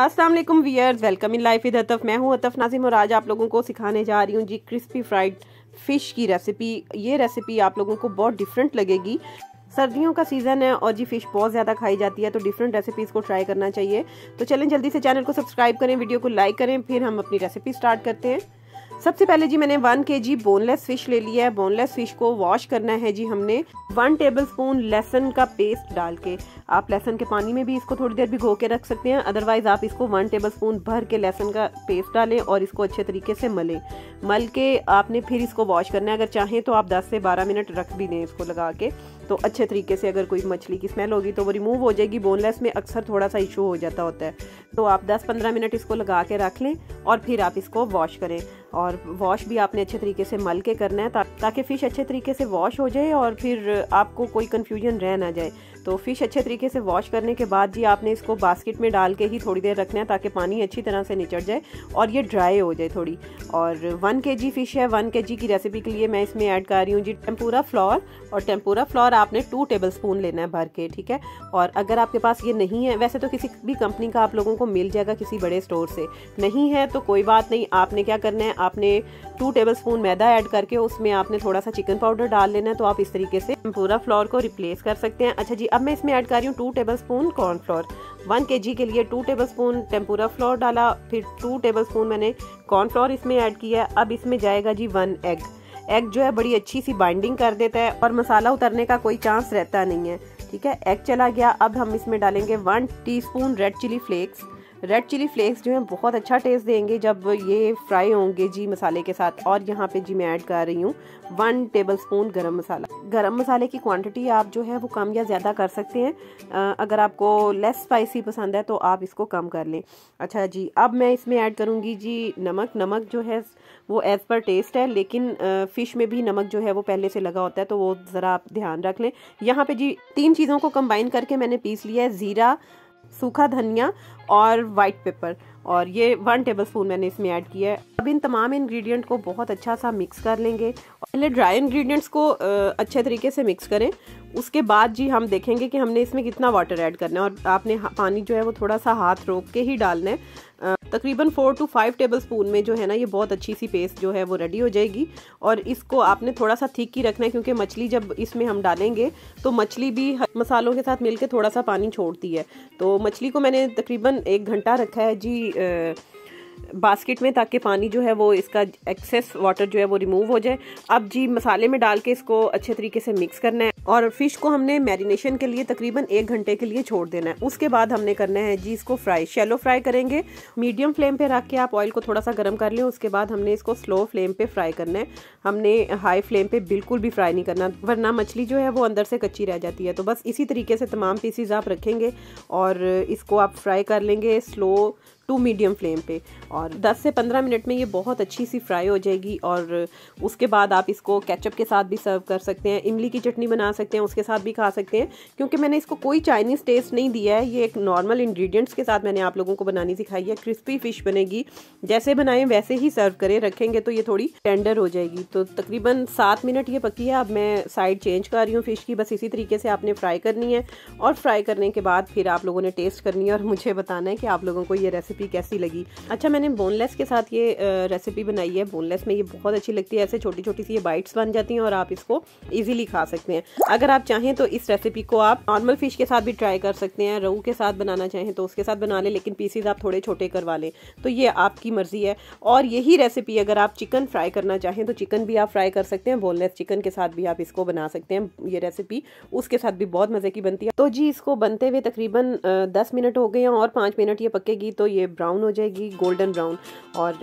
अस्सलाम वालेकुम viewers, welcome in life with Ataf. मैं हूं अतफ नाजिम और आज आप लोगों को सिखाने जा रही हूं जी क्रिस्पी फ्राइड फ़िश की रेसिपी। ये रेसिपी आप लोगों को बहुत डिफरेंट लगेगी। सर्दियों का सीज़न है और जी फ़िश बहुत ज़्यादा खाई जाती है, तो डिफरेंट रेसिपीज़ को ट्राई करना चाहिए। तो चलें जल्दी से चैनल को सब्सक्राइब करें, वीडियो को लाइक करें, फिर हम अपनी रेसिपी स्टार्ट करते हैं। सबसे पहले जी मैंने 1 kg बोनलेस फ़िश ले लिया है। बोनलेस फ़िश को वॉश करना है जी हमने 1 टेबलस्पून लहसुन का पेस्ट डाल के। आप लहसुन के पानी में भी इसको थोड़ी देर भिगो के रख सकते हैं, अदरवाइज आप इसको 1 टेबलस्पून भर के लहसुन का पेस्ट डालें और इसको अच्छे तरीके से मल के आपने फिर इसको वॉश करना है। अगर चाहें तो आप 10 से 12 मिनट रख भी दें इसको लगा के, तो अच्छे तरीके से अगर कोई मछली की स्मेल होगी तो वो रिमूव हो जाएगी। बोनलेस में अक्सर थोड़ा सा इशू हो जाता होता है, तो आप 10-15 मिनट इसको लगा के रख लें और फिर आप इसको वॉश करें। और वॉश भी आपने अच्छे तरीके से मल के करना है ताकि फ़िश अच्छे तरीके से वॉश हो जाए और फिर आपको कोई कन्फ्यूजन रह ना जाए। तो फ़िश अच्छे तरीके से वॉश करने के बाद जी आपने इसको बास्केट में डाल के ही थोड़ी देर रखना है ताकि पानी अच्छी तरह से निचड़ जाए और ये ड्राई हो जाए थोड़ी। और 1 kg फ़िश है, 1 kg की रेसिपी के लिए मैं इसमें ऐड कर रही हूँ जी टेम्पुरा फ्लोर। और टेम्पुरा फ्लोर आपने 2 टेबलस्पून लेना है भर के, ठीक है। और अगर आपके पास ये नहीं है, वैसे तो किसी भी कंपनी का आप लोगों को मिल जाएगा किसी बड़े स्टोर से, नहीं है तो कोई बात नहीं। आपने क्या करना है, आपने 2 टेबलस्पून मैदा ऐड करके उसमें आपने थोड़ा सा चिकन पाउडर डाल लेना है, तो आप इस तरीके से टेम्पुरा फ्लोर को रिप्लेस कर सकते हैं। अच्छा जी, अब मैं इसमें ऐड कर रही हूँ 2 टेबलस्पून कॉर्नफ्लोर। 1 kg के लिए 2 टेबलस्पून टेम्पुरा फ्लोर डाला, फिर 2 टेबलस्पून मैंने कॉर्नफ्लोर इसमें ऐड किया। अब इसमें जाएगा जी 1 एग जो है बड़ी अच्छी सी बाइंडिंग कर देता है और मसाला उतरने का कोई चांस रहता नहीं है, ठीक है। एग चला गया। अब हम इसमें डालेंगे 1 teaspoon red chilli flakes. Red chilli flakes जो है बहुत अच्छा टेस्ट देंगे जब ये फ्राई होंगे जी मसाले के साथ। और यहाँ पे जी मैं ऐड कर रही हूँ 1 टेबलस्पून गरम मसाला। गरम मसाले की क्वांटिटी आप जो है वो कम या ज़्यादा कर सकते हैं। अगर आपको लेस स्पाइसी पसंद है तो आप इसको कम कर लें। अच्छा जी, अब मैं इसमें ऐड करूँगी जी नमक जो है वो एज़ पर टेस्ट है, लेकिन फ़िश में भी नमक जो है वो पहले से लगा होता है, तो वो ज़रा आप ध्यान रख लें। यहाँ पे जी 3 चीज़ों को कंबाइन करके मैंने पीस लिया है, ज़ीरा, सूखा धनिया और वाइट पेपर, और ये 1 टेबलस्पून मैंने इसमें ऐड किया है। अब इन तमाम इंग्रेडिएंट को बहुत अच्छा सा मिक्स कर लेंगे। पहले ड्राई इंग्रेडिएंट्स को अच्छे तरीके से मिक्स करें, उसके बाद जी हम देखेंगे कि हमने इसमें कितना वाटर ऐड करना है। और आपने पानी जो है वो थोड़ा सा हाथ रोक के ही डालना है। तकरीबन 4 to 5 टेबलस्पून में जो है ना ये बहुत अच्छी सी पेस्ट जो है वो रेडी हो जाएगी। और इसको आपने थोड़ा सा थिक ही रखना है, क्योंकि मछली जब इसमें हम डालेंगे तो मछली भी मसालों के साथ मिलके थोड़ा सा पानी छोड़ती है। तो मछली को मैंने तकरीबन 1 घंटा रखा है जी बास्केट में, ताकि पानी जो है वो इसका एक्सेस वाटर जो है वो रिमूव हो जाए। अब जी मसाले में डाल के इसको अच्छे तरीके से मिक्स करना है और फिश को हमने मैरिनेशन के लिए तकरीबन 1 घंटे के लिए छोड़ देना है। उसके बाद हमने करना है जी इसको फ्राई, शैलो फ्राई करेंगे। मीडियम फ्लेम पे रख के आप ऑयल को थोड़ा सा गर्म कर लें। उसके बाद हमने इसको स्लो फ्लेम पे फ्राई करना है। हमने हाई फ्लेम पे बिल्कुल भी फ्राई नहीं करना, वरना मछली जो है वो अंदर से कच्ची रह जाती है। तो बस इसी तरीके से तमाम पीसीज आप रखेंगे और इसको आप फ्राई कर लेंगे स्लो टू मीडियम फ्लेम पे। और 10 से 15 मिनट में ये बहुत अच्छी सी फ्राई हो जाएगी। और उसके बाद आप इसको केचप के साथ भी सर्व कर सकते हैं, इमली की चटनी बना सकते हैं, उसके साथ भी खा सकते हैं। क्योंकि मैंने इसको कोई चाइनीज़ टेस्ट नहीं दिया है, ये एक नॉर्मल इंग्रेडिएंट्स के साथ मैंने आप लोगों को बनानी सिखाई है। क्रिस्पी फ़िश बनेगी, जैसे बनाएं वैसे ही सर्व करें, रखेंगे तो ये थोड़ी टेंडर हो जाएगी। तो तकरीबन 7 मिनट ये पकी है। अब मैं साइड चेंज कर रही हूँ फ़िश की। बस इसी तरीके से आपने फ्राई करनी है और फ्राई करने के बाद फिर आप लोगों ने टेस्ट करनी है और मुझे बताना है कि आप लोगों को ये रेसिपी कैसी लगी। अच्छा, मैंने बोनलेस के साथ ये रेसिपी बनाई है। बोनलेस में ये बहुत अच्छी लगती है, ऐसे छोटी छोटी सी ये बाइट्स बन जाती हैं और आप इसको इजीली खा सकते हैं। अगर आप चाहें तो इस रेसिपी को आप नॉर्मल फिश के साथ भी ट्राई कर सकते हैं। रोहू के साथ बनाना चाहें तो उसके साथ बना लें, लेकिन पीसीज आप थोड़े छोटे करवा लें, तो ये आपकी मर्जी है। और यही रेसिपी अगर आप चिकन फ्राई करना चाहें तो चिकन भी आप फ्राई कर सकते हैं। बोनलेस चिकन के साथ भी आप इसको बना सकते हैं। ये रेसिपी उसके साथ भी बहुत मज़े की बनती है। तो जी इसको बनते हुए तकरीबन 10 मिनट हो गए हैं और 5 मिनट ये पकेगी तो ये ब्राउन हो जाएगी, गोल्डन ब्राउन। और